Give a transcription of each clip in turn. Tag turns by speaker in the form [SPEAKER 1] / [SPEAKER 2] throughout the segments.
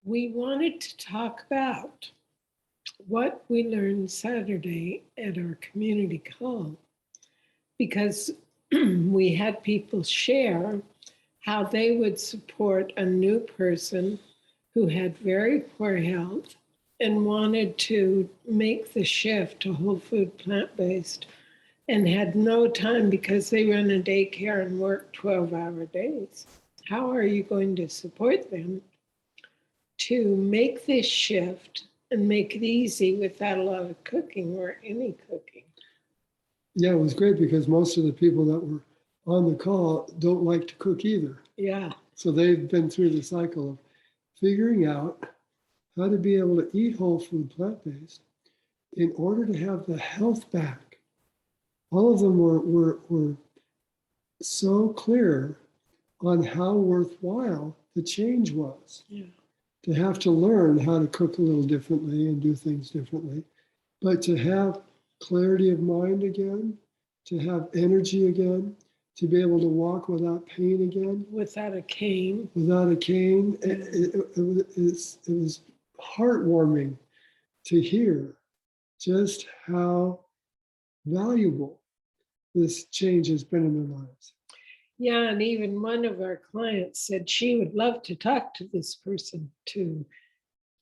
[SPEAKER 1] We wanted to talk about what we learned Saturday at our community call because we had people share how they would support a new person who had very poor health and wanted to make the shift to whole food plant-based and had no time because they run a daycare and work 12-hour days. How are you going to support them to make this shift and make it easy without a lot of cooking or any cooking?
[SPEAKER 2] Yeah, it was great because most of the people that were on the call don't like to cook either.
[SPEAKER 1] Yeah.
[SPEAKER 2] So they've been through the cycle of figuring out how to be able to eat whole food plant-based in order to have the health back. All of them were so clear on how worthwhile the change was.
[SPEAKER 1] Yeah.
[SPEAKER 2] To have to learn how to cook a little differently and do things differently, but to have clarity of mind again, to have energy again, to be able to walk without pain again.
[SPEAKER 1] Without a cane.
[SPEAKER 2] Without a cane. It was heartwarming to hear just how valuable this change has been in their lives.
[SPEAKER 1] Yeah, and even one of our clients said she would love to talk to this person to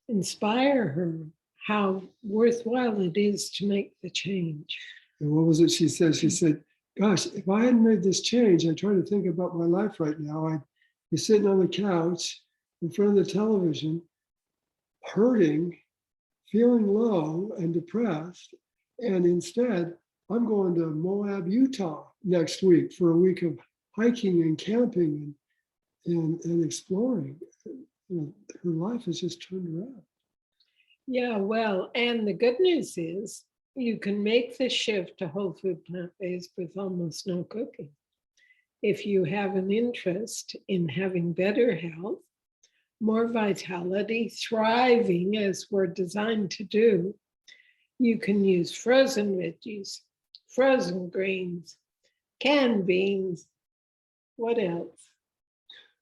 [SPEAKER 1] inspire her how worthwhile it is to make the change.
[SPEAKER 2] And what was it she said? She said, gosh, if I hadn't made this change, I try to think about my life right now, I'd be sitting on the couch in front of the television, hurting, feeling low and depressed. And instead, I'm going to Moab, Utah next week for a week of hiking and camping and exploring. Her life has just turned around.
[SPEAKER 1] Yeah, well, and the good news is you can make the shift to whole food plant-based with almost no cooking. If you have an interest in having better health, more vitality, thriving as we're designed to do, you can use frozen veggies, frozen greens, canned beans. What else?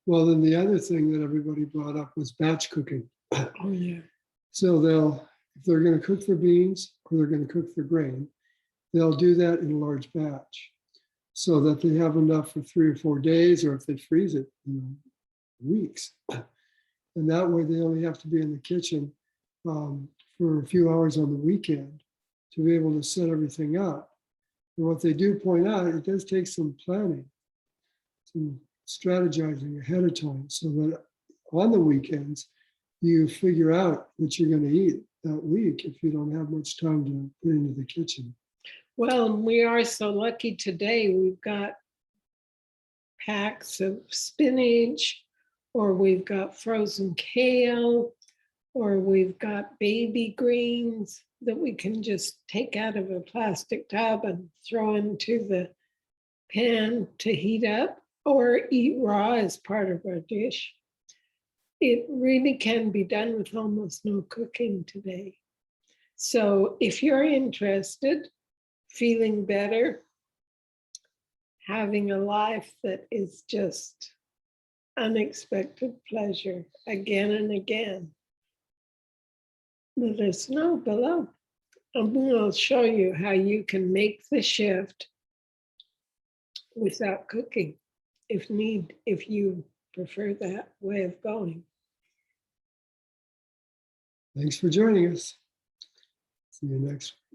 [SPEAKER 2] Well, then the other thing that everybody brought up was batch cooking.
[SPEAKER 1] Oh, yeah.
[SPEAKER 2] So if they're going to cook for beans or they're going to cook for grain, they'll do that in a large batch so that they have enough for 3 or 4 days, or if they freeze it, weeks. And that way they only have to be in the kitchen for a few hours on the weekend to be able to set everything up. And what they do point out, it does take some planning, some strategizing ahead of time so that on the weekends, you figure out what you're going to eat that week if you don't have much time to put into the kitchen.
[SPEAKER 1] Well, we are so lucky today. We've got packs of spinach, or we've got frozen kale, or we've got baby greens that we can just take out of a plastic tub and throw into the pan to heat up or eat raw as part of our dish. It really can be done with almost no cooking today. So if you're interested, feeling better, having a life that is just unexpected pleasure again and again, let us know below. And we'll show you how you can make the shift without cooking, if you prefer that way of going.
[SPEAKER 2] Thanks for joining us. See you next week.